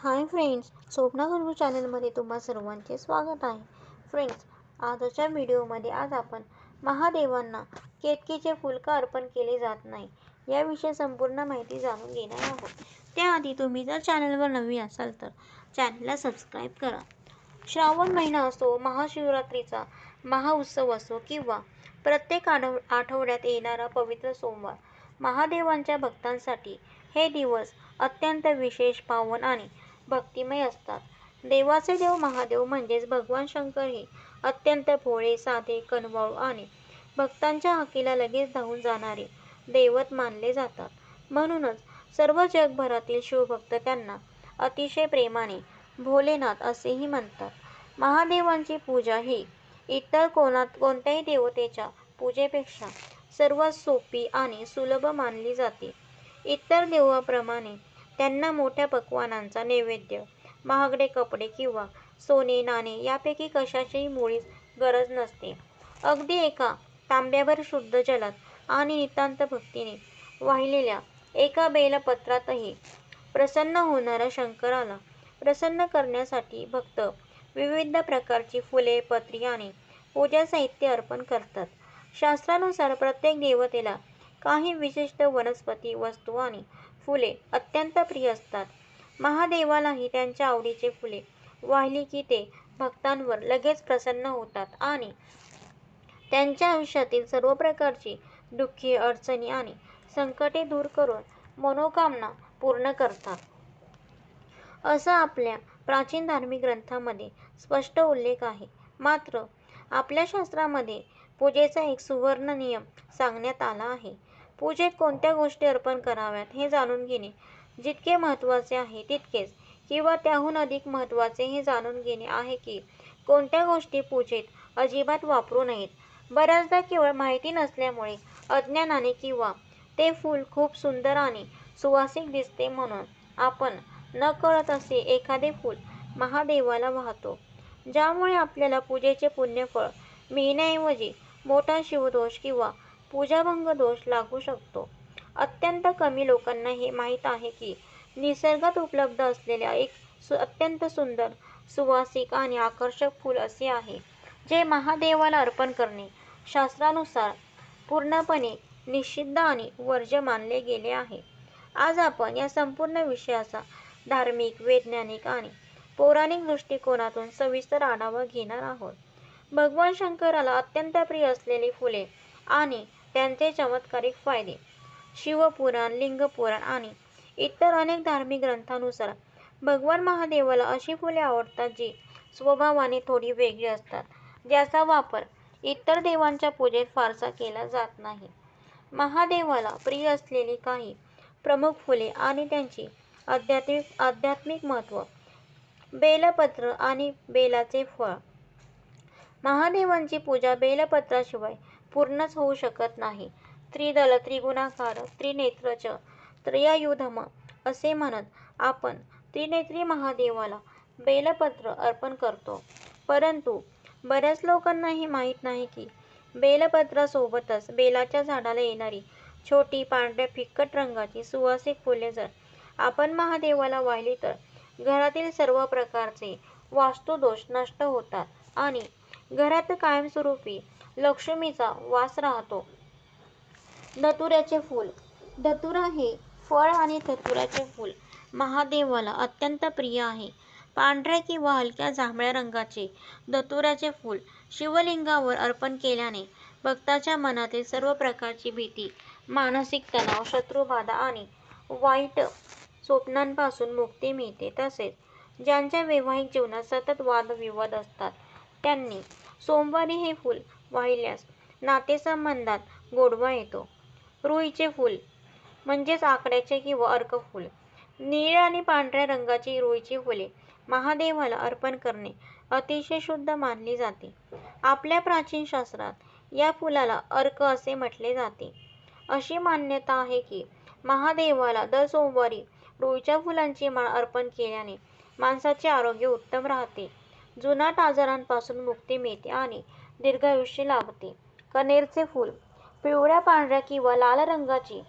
Hi friends, Swapna गुरु चॅनलमध्ये तुम्हा सर्वांचे स्वागत आहे. फ्रेंड्स, आजच्या व्हिडिओमध्ये आज आपण महादेवांना केतकीचे फूल का अर्पण केले जात नाही याविषयी संपूर्ण माहिती जाणून घेणार आहोत. त्याआधी तुम्ही जर चॅनलवर नवीन असाल तर चॅनलला सबस्क्राईब करा. श्रावण महिना असो, महाशिवरात्रीचा महाउत्सव असो किंवा प्रत्येक आठवड्यात येणारा पवित्र सोमवार, महादेवांच्या भक्तांसाठी हे दिवस अत्यंत विशेष, पावन आणि भक्तिमय असतात. देवाचे देव महादेव म्हणजेच भगवान शंकर हे अत्यंत भोळे, साधे, कनवाळू आणि भक्तांच्या हाकेला लगेच धावून जाणारे दैवत मानले जातात. म्हणूनच सर्व जगभरातील शिवभक्त त्यांना अतिशय प्रेमाने भोलेनाथ असेही म्हणतात. महादेवांची पूजा ही इतर कोणत्याही देवतेच्या पूजेपेक्षा सर्वात सोपी आणि सुलभ मानली जाते. इतर देवाप्रमाणे त्यांना मोठ्या पक्वान्नांचा नैवेद्य, महागडे कपडे किंवा सोने नाणे यापैकी कशाचीही मुळीच गरज नसते. अगदी एका तांब्याभर शुद्ध जलात आणि नितांत भक्तीने वाहिलेल्या एका बेलपत्रातही प्रसन्न होणाऱ्या शंकराला प्रसन्न करण्यासाठी भक्त विविध प्रकारची फुले, पत्री आणि पूजा साहित्य अर्पण करतात. शास्त्रानुसार प्रत्येक देवतेला काही विशिष्ट वनस्पती, वस्तू आणि फुले अत्यंत प्रिय असतात. महादेवालाही त्यांच्या आवडीची फुले वाहिली की ते भक्तांवर लगेच प्रसन्न होतात आणि त्यांच्या आयुष्यातील सर्व प्रकारची दुःखे, अडचणी आणि संकटे दूर करून मनोकामना पूर्ण करतात. असा आपल्या प्राचीन धार्मिक ग्रंथांमध्ये स्पष्ट उल्लेख आहे. मात्र आपल्या शास्त्रामध्ये पूजेचा एक सुवर्ण नियम सांगण्यात आला आहे. पूजेत कोणत्या गोष्टी अर्पण कराव्यात हे जाणून घेणे जितके महत्त्वाचे आहे तितकेच किंवा त्याहून अधिक महत्त्वाचे हे जाणून घेणे आहे की कोणत्या गोष्टी पूजेत अजिबात वापरू नयेत. बऱ्याचदा केवळ माहिती नसल्यामुळे, अज्ञानाने किंवा ते फूल खूप सुंदर आणि सुवासिक दिसते म्हणून आपण नकळत असे एखादे फूल महादेवाला वाहतो, ज्यामुळे आपल्याला पूजेचे पुण्यफळ मिळण्याऐवजी मोठा शिवदोष किंवा पूजाभंग दोष लागू शकतो. अत्यंत कमी लोकांना हे माहीत आहे की निसर्गात उपलब्ध असलेले एक अत्यंत सुंदर, सुवासिक आणि आकर्षक फूल असे आहे जे महादेवाला अर्पण करणे शास्त्रानुसार पूर्णपणे निषिद्ध आणि वर्ज्य मानले गेले आहे. आज आपण या संपूर्ण विषयाचा धार्मिक, वैज्ञानिक आणि पौराणिक दृष्टिकोनातून सविस्तर आढावा घेणार आहोत. भगवान शंकराला अत्यंत प्रिय असलेली फुले आणि त्यांचे चमत्कारिक फायदे. शिवपुराण, लिंगपुराण आणि इतर अनेक धार्मिक ग्रंथांनुसार भगवान महादेवाला अशी फुले आवडतात जी स्वभावाने थोडी वेगळी असतात, ज्याचा वापर इतर देवांच्या पूजेत फारसा केला जात नाही. महादेवाला प्रिय असलेली काही प्रमुख फुले आणि त्यांची आध्यात्मिक महत्त्व. बेलपत्र आणि बेलाचे फळ. महादेवांची पूजा बेलपत्राशिवाय पूर्णच होऊ शकत नाही. त्रिदल, त्रिगुणाकार, त्रिनेत्र च त्रयायुधम असे म्हणत आपण त्रिनेत्री महादेवाला बेलपत्र अर्पण करतो. परंतु बऱ्याच लोकांना हे माहीत नाही की बेलपत्रासोबतच बेलाच्या झाडाला येणारी छोटी, पांढऱ्या फिक्कट रंगाची सुवासिक फुले जर आपण महादेवाला वाहिली तर घरातील सर्व प्रकारचे वास्तुदोष नष्ट होतात आणि घरात कायमस्वरूपी लक्ष्मीचा वास राहतो. धतुऱ्याचे फूल. धतुरा हे फळ आणि धतुऱ्याचे फूल महादेवाला अत्यंत प्रिय आहे. पांढऱ्या किंवा हलक्या जांभळ्या रंगाचे धतुऱ्याचे फूल शिवलिंगावर अर्पण केल्याने भक्ताच्या मनातील सर्व प्रकारची भीती, मानसिक तणाव, शत्रुबाधा आणि वाईट स्वप्नांपासून मुक्ती मिळते. तसेच ज्यांच्या वैवाहिक जीवनात सतत वादविवाद असतात त्यांनी सोमवारी हे फूल वाहिल्यास नातेसंबंधात गोडवा येतो. रुईचे फूल म्हणजेच आकड्याचे किंवा अर्क फूल. निळ्या आणि पांढऱ्या रंगाची रुईची फुले महादेवाला अर्पण करणे अतिशय शुद्ध मानली जाते. आपल्या प्राचीन शास्त्रात या फुलाला अर्क असे म्हटले जाते. अशी मान्यता आहे की महादेवाला दर सोमवारी रुईच्या फुलांची माळ अर्पण केल्याने माणसाचे आरोग्य उत्तम राहते, जुनाट आजारांपासून मुक्ती मिळते आणि दीर्घायुष्य लाभते. कण्हेरचे फूल. पिवळ्या, पांढऱ्या किंवा लाल रंगाची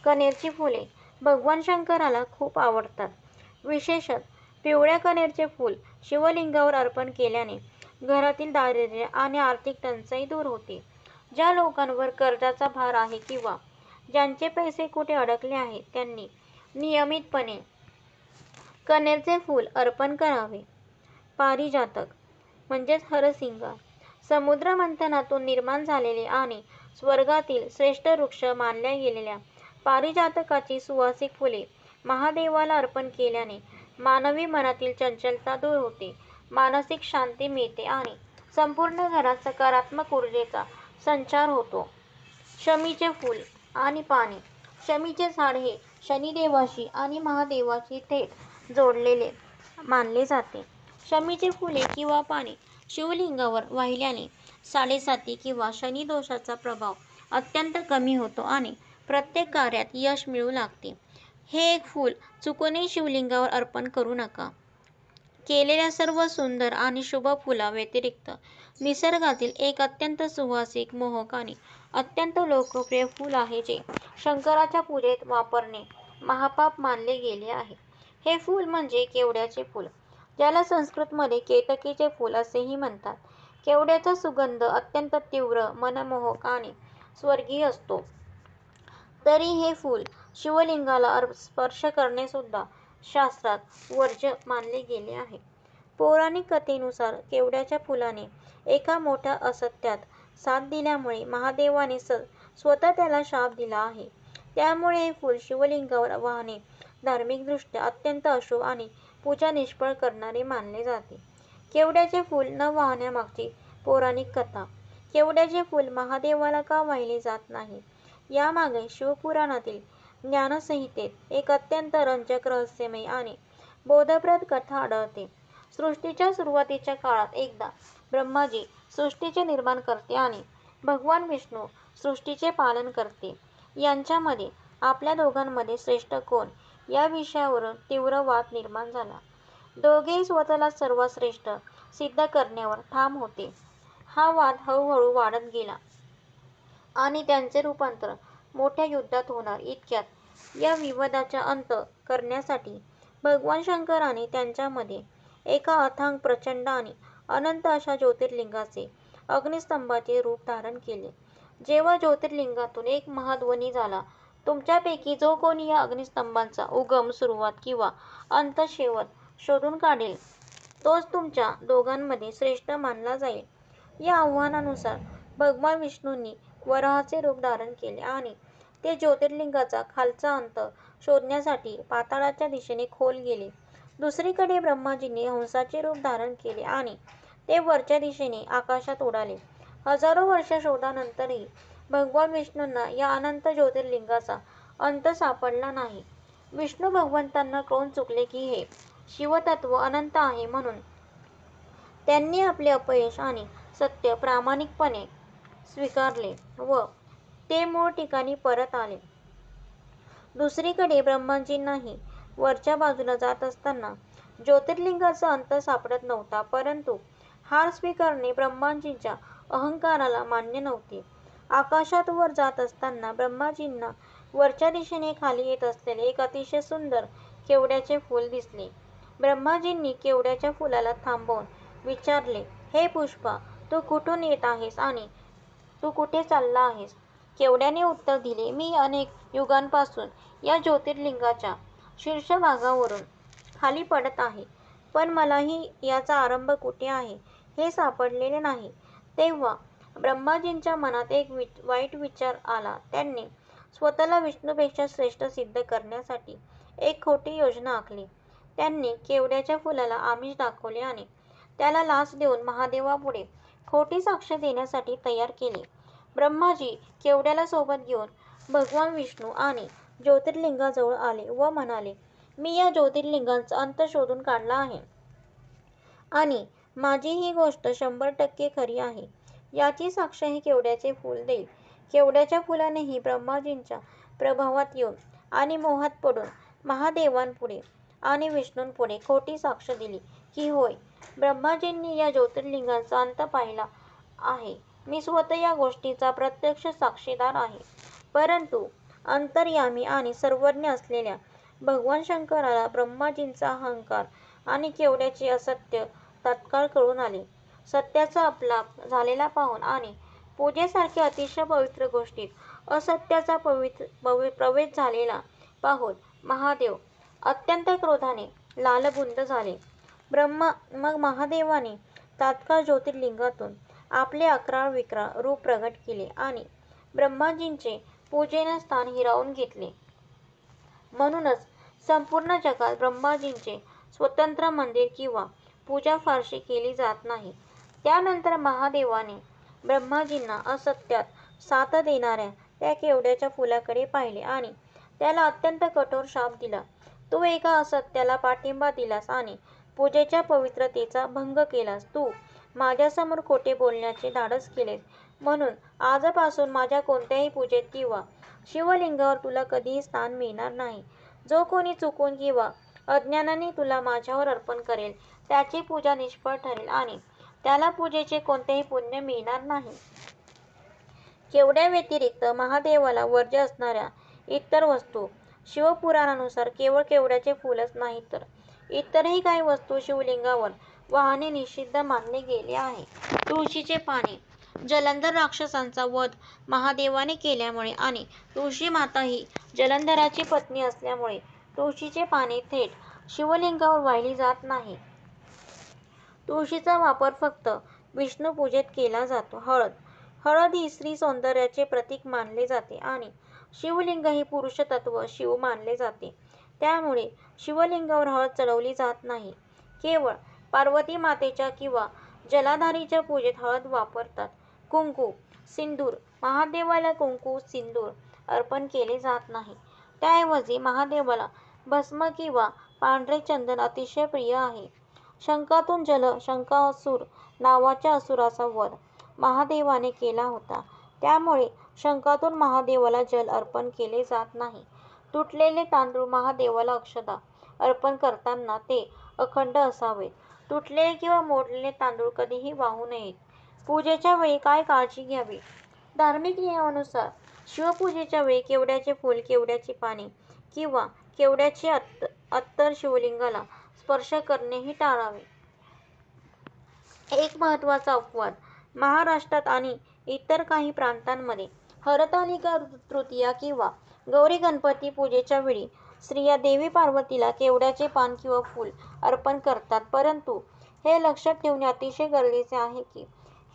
कण्हेरची फुले भगवान शंकराला खूप आवडतात. विशेषतः पिवळ्या कण्हेरचे फूल शिवलिंगावर अर्पण केल्याने घरातील दारिद्र्य आणि आर्थिक टंचाई दूर होते. ज्या लोकांवर कर्जाचा भार आहे किंवा ज्यांचे पैसे कुठे अडकले आहेत त्यांनी नियमितपणे कण्हेरचे फूल अर्पण करावे. पारिजातक म्हणजेच हरसिंगार समुद्र मंथनातून निर्माण झालेले आणि स्वर्गातील श्रेष्ठ वृक्ष मानल्या गेलेल्या पारिजातकाची सुवासिक फुले महादेवाला अर्पण केल्याने मानवी मनातील चंचलता दूर होते, मानसिक शांती मिळते आणि संपूर्ण घरात सकारात्मक ऊर्जेचा संचार होतो. शमीचे फूल आणि पाने शमीचे झाड हे शनिदेवाशी आणि महादेवाशी थेट जोडलेले मानले जाते. शमीचे फुले किंवा पाने शिवलिंगावर वाहिल्याने साडेसाती किंवा शनिदोषाचा प्रभाव अत्यंत कमी होतो आणि प्रत्येक कार्यात यश मिळू लागते. हे एक फूल चुकूनही शिवलिंगावर अर्पण करू नका. केलेल्या सर्व सुंदर आणि शुभ फुला व्यतिरिक्त निसर्गातील एक अत्यंत सुवासिक, मोहक आणि अत्यंत लोकप्रिय फूल आहे जे शंकराच्या पूजेत वापरणे महापाप मानले गेले आहे. हे फूल म्हणजे केवड्याचे फूल, ज्याला संस्कृतमध्ये केतकीचे फूल असेही म्हणतात. केवड्याचा सुगंध अत्यंत तीव्र, मनमोहक आणि स्वर्गीय असतो. तरी हे फूल शिवलिंगाला स्पर्श करणे सुद्धा शास्त्रात वर्ज्य मानले गेले आहे. पौराणिक कथेनुसार केवड्याच्या फुलाने एका मोठ्या असत्यात साथ दिल्यामुळे महादेवाने स्वतः त्याला शाप दिला आहे. त्यामुळे हे फूल शिवलिंगावर वाहणे धार्मिकदृष्ट्या अत्यंत अशुभ आणि पूजा निष्फळ करणारे मानले जाते. केवड्याचे फूल न वाहण्यामागची पौराणिक कथा केवड्याचे फूल महादेवाला का वाहिले जात नाही, यामागे शिवपुराणातील ज्ञानसंहितेत एक अत्यंत रंजक, रहस्यमय आणि बोधप्रद कथा आढळते. सृष्टीच्या सुरुवातीच्या काळात एकदा ब्रह्माजी सृष्टीचे निर्माण करते आणि भगवान विष्णू सृष्टीचे पालन करते. यांच्यामध्ये आपल्या दोघांमध्ये श्रेष्ठ कोण या विषयावरून तीव्र वाद निर्माण झाला. दोघेही स्वतःला सर्वात श्रेष्ठ सिद्ध करण्यावर ठाम होते. हा वाद हळूहळू वाढत गेला आणि त्यांचे रूपांतर मोठ्या युद्धात होणार. इतक्यात या विवादाचा अंत करण्यासाठी भगवान शंकराने त्यांच्यामध्ये एका अथांग, प्रचंड आणि अनंत अशा ज्योतिर्लिंगाचे, अग्निस्तंभाचे रूप धारण केले. जेव्हा ज्योतिर्लिंगातून एक महाध्वनी झाला, तुमच्यापैकी जो कोणी या अग्निस्तंभाचा उगम, सुरुवात किंवा अंत, शेवट शोधून काढेल तोच तुमच्या दोघांमध्ये श्रेष्ठ मानला जाईल. या आव्हानानुसार भगवान विष्णूंनी वराहाचे रूप धारण केले आणि ते ज्योतिर्लिंगाचा खालचा अंत शोधण्यासाठी पाताळाच्या दिशेने खोल गेले. दुसरीकडे ब्रह्माजींनी हंसाचे रूप धारण केले आणि ते वरच्या दिशेने आकाशात उडाले. हजारो वर्ष शोधानंतरही भगवान विष्णूंना या अनंत ज्योतिर्लिंगाचा अंत सापडला नाही. विष्णू भगवंतांना कळून चुकले की हे शिवतत्व अनंत आहे, म्हणून त्यांनी आपले अपयश आणि सत्य प्रामाणिकपणे स्वीकारले व ते मूळ ठिकाणी परत आले. दुसरीकडे ब्रह्माजींनाही वरच्या बाजूला जात असताना ज्योतिर्लिंगाचा अंत सापडत नव्हता, परंतु हार स्वीकारणे ब्रह्माजींच्या अहंकाराला मान्य नव्हते. आकाशात वर जात असताना ब्रह्माजींना वरच्या दिशेने खाली येत असलेले एक अतिशय सुंदर केवड्याचे फूल दिसले. ब्रह्माजींनी केवड्याच्या फुलाला थांबवून विचारले, हे पुष्पा, तू कुठून येत आहेस आणि तू कुठे चालला आहेस? केवड्याने उत्तर दिले, मी अनेक युगांपासून या ज्योतिर्लिंगाच्या शीर्षभागावरून खाली पडत आहे, पण मलाही याचा आरंभ कुठे आहे हे सापडलेले नाही. तेव्हा ब्रह्माजींच्या मनात एक वाईट विचार आला. त्यांनी स्वतःला विष्णूपेक्षा श्रेष्ठ सिद्ध करण्यासाठी एक खोटी योजना आखली. त्यांनी केवड्याच्या फुलाला आमिष दाखवले आणि त्याला लाच देऊन महादेवापुढे खोटी साक्ष देण्यासाठी तयार केले. ब्रह्माजी केवड्याला सोबत घेऊन भगवान विष्णू आणि ज्योतिर्लिंगाजवळ आले व म्हणाले, मी या ज्योतिर्लिंगाचा अंत शोधून काढला आहे आणि माझी ही गोष्ट 100% खरी आहे. याची साक्ष हे केवड्याचे फूल देईल. केवड्याच्या फुलानेही ब्रह्माजींच्या प्रभावात येऊन आणि मोहात पडून महादेवांपुढे आणि विष्णूंपुढे खोटी साक्ष दिली की होय, ब्रह्माजींनी या ज्योतिर्लिंगाचा अंत पाहिला आहे. मी स्वतः या गोष्टीचा प्रत्यक्ष साक्षीदार आहे. परंतु अंतर्यामी आणि सर्वज्ञ असलेल्या भगवान शंकराला ब्रह्माजींचा अहंकार आणि केवड्याचे असत्य तात्काळ कळून आले. सत्याचा अपलाप झालेला पाहून आणि पूजेसारख्या अतिशय पवित्र गोष्टीत असत्याचा प्रवेश झालेला पाहून महादेव अत्यंत क्रोधाने लालबुंद झाले. मग महादेवाने तात्काळ ज्योतिर्लिंगातून आपले अकराळ विक्राळ रूप प्रगट केले आणि ब्रह्माजींचे पूजेने स्थान हिरावून घेतले. म्हणूनच संपूर्ण जगात ब्रह्माजींचे स्वतंत्र मंदिर किंवा पूजा फारशी केली जात नाही. त्यानंतर महादेवाने ब्रह्माजींना असत्यात साथ देणाऱ्या त्या केवड्याच्या फुलाकडे पाहिले आणि त्याला अत्यंत कठोर शाप दिला. तू एका असत्याला पाठिंबा दिलास आणि पूजेच्या पवित्रतेचा भंग केलास. तू माझ्यासमोर खोटे बोलण्याचे धाडस केलेस. म्हणून आजपासून माझ्या कोणत्याही पूजेत किंवा शिवलिंगावर तुला कधीही स्थान मिळणार नाही. जो कोणी चुकून किंवा अज्ञानाने तुला माझ्यावर अर्पण करेल त्याची पूजा निष्फळ ठरेल आणि त्याला पूजेचे कोणतेही पुण्य मिळणार नाही. केवड्याव्यतिरिक्त महादेवाला वर्ज्य असणाऱ्या इतर वस्तू शिवपुराणानुसार केवळ केवड्याचे फूलच नाही तर इतरही काही वस्तू शिवलिंगावर वाहणे निषिद्ध मानले गेले आहे. तुळशीचे पाने जलंधर राक्षसांचा वध महादेवाने केल्यामुळे आणि तुळशी माता ही जलंधराची पत्नी असल्यामुळे तुळशीचे पाने थेट शिवलिंगावर वाहिली जात नाही. तुळशीचा वापर फक्त विष्णू पूजेत केला जातो. हळद ही स्त्री सौंदर्याचे प्रतीक मानले जाते आणि शिवलिंग ही पुरुषतत्व शिव मानले जाते. त्यामुळे शिवलिंगावर हळद चढवली जात नाही. केवळ पार्वती मातेच्या किंवा जलाधारीच्या पूजेत हळद वापरतात. कुंकू, सिंदूर महादेवाला कुंकू, सिंदूर अर्पण केले जात नाही. त्याऐवजी महादेवाला भस्म किंवा पांढरे चंदन अतिशय प्रिय आहे. शंखातून शंखासूर नावाच्या असुराचा वध महादेवाने केला होता. त्यामुळे शंखातून महादेवाला जल अर्पण केले जात नाही. तुटलेले तांदूळ महादेवाला अक्षता अर्पण करताना ते अखंड असावेत. तुटलेले किंवा मोडलेले तांदूळ कधीही वाहू नयेत. पूजेच्या वेळी काय काळजी घ्यावी? धार्मिक नियमानुसार शिवपूजेच्या वेळी केवड्याचे फूल, केवड्याची पाने किंवा केवड्याचे अत्तर शिवलिंगाला स्पर्श करणेही टाळावे. एक महत्त्वाचा अपवाद महाराष्ट्रात आणि इतर काही प्रांतांमध्ये हरतालिका तृतीया किंवा गौरी गणपती पूजेच्या वेळी स्त्रिया देवी पार्वतीला केवड्याचे पान किंवा फूल अर्पण करतात. परंतु हे लक्षात ठेवणे अतिशय गरजेचे आहे की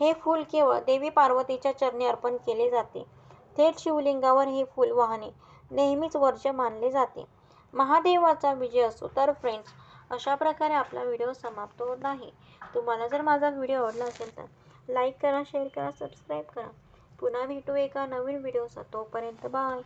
हे फूल केवळ देवी पार्वतीच्या चरणी अर्पण केले जाते. थेट शिवलिंगावर हे फूल वाहणे नेहमीच वर्ज्य मानले जाते. महादेवाचा विजय असो. तर फ्रेंड्स, अशा प्रकारे आपला व्हिडिओ समाप्त होत आहे. तुम्हाला जर माझा व्हिडिओ आवडला असेल तर लाईक करा, शेअर करा, सबस्क्राईब करा. पुन्हा भेटू एका नवीन व्हिडिओसह. तोपर्यंत बाय.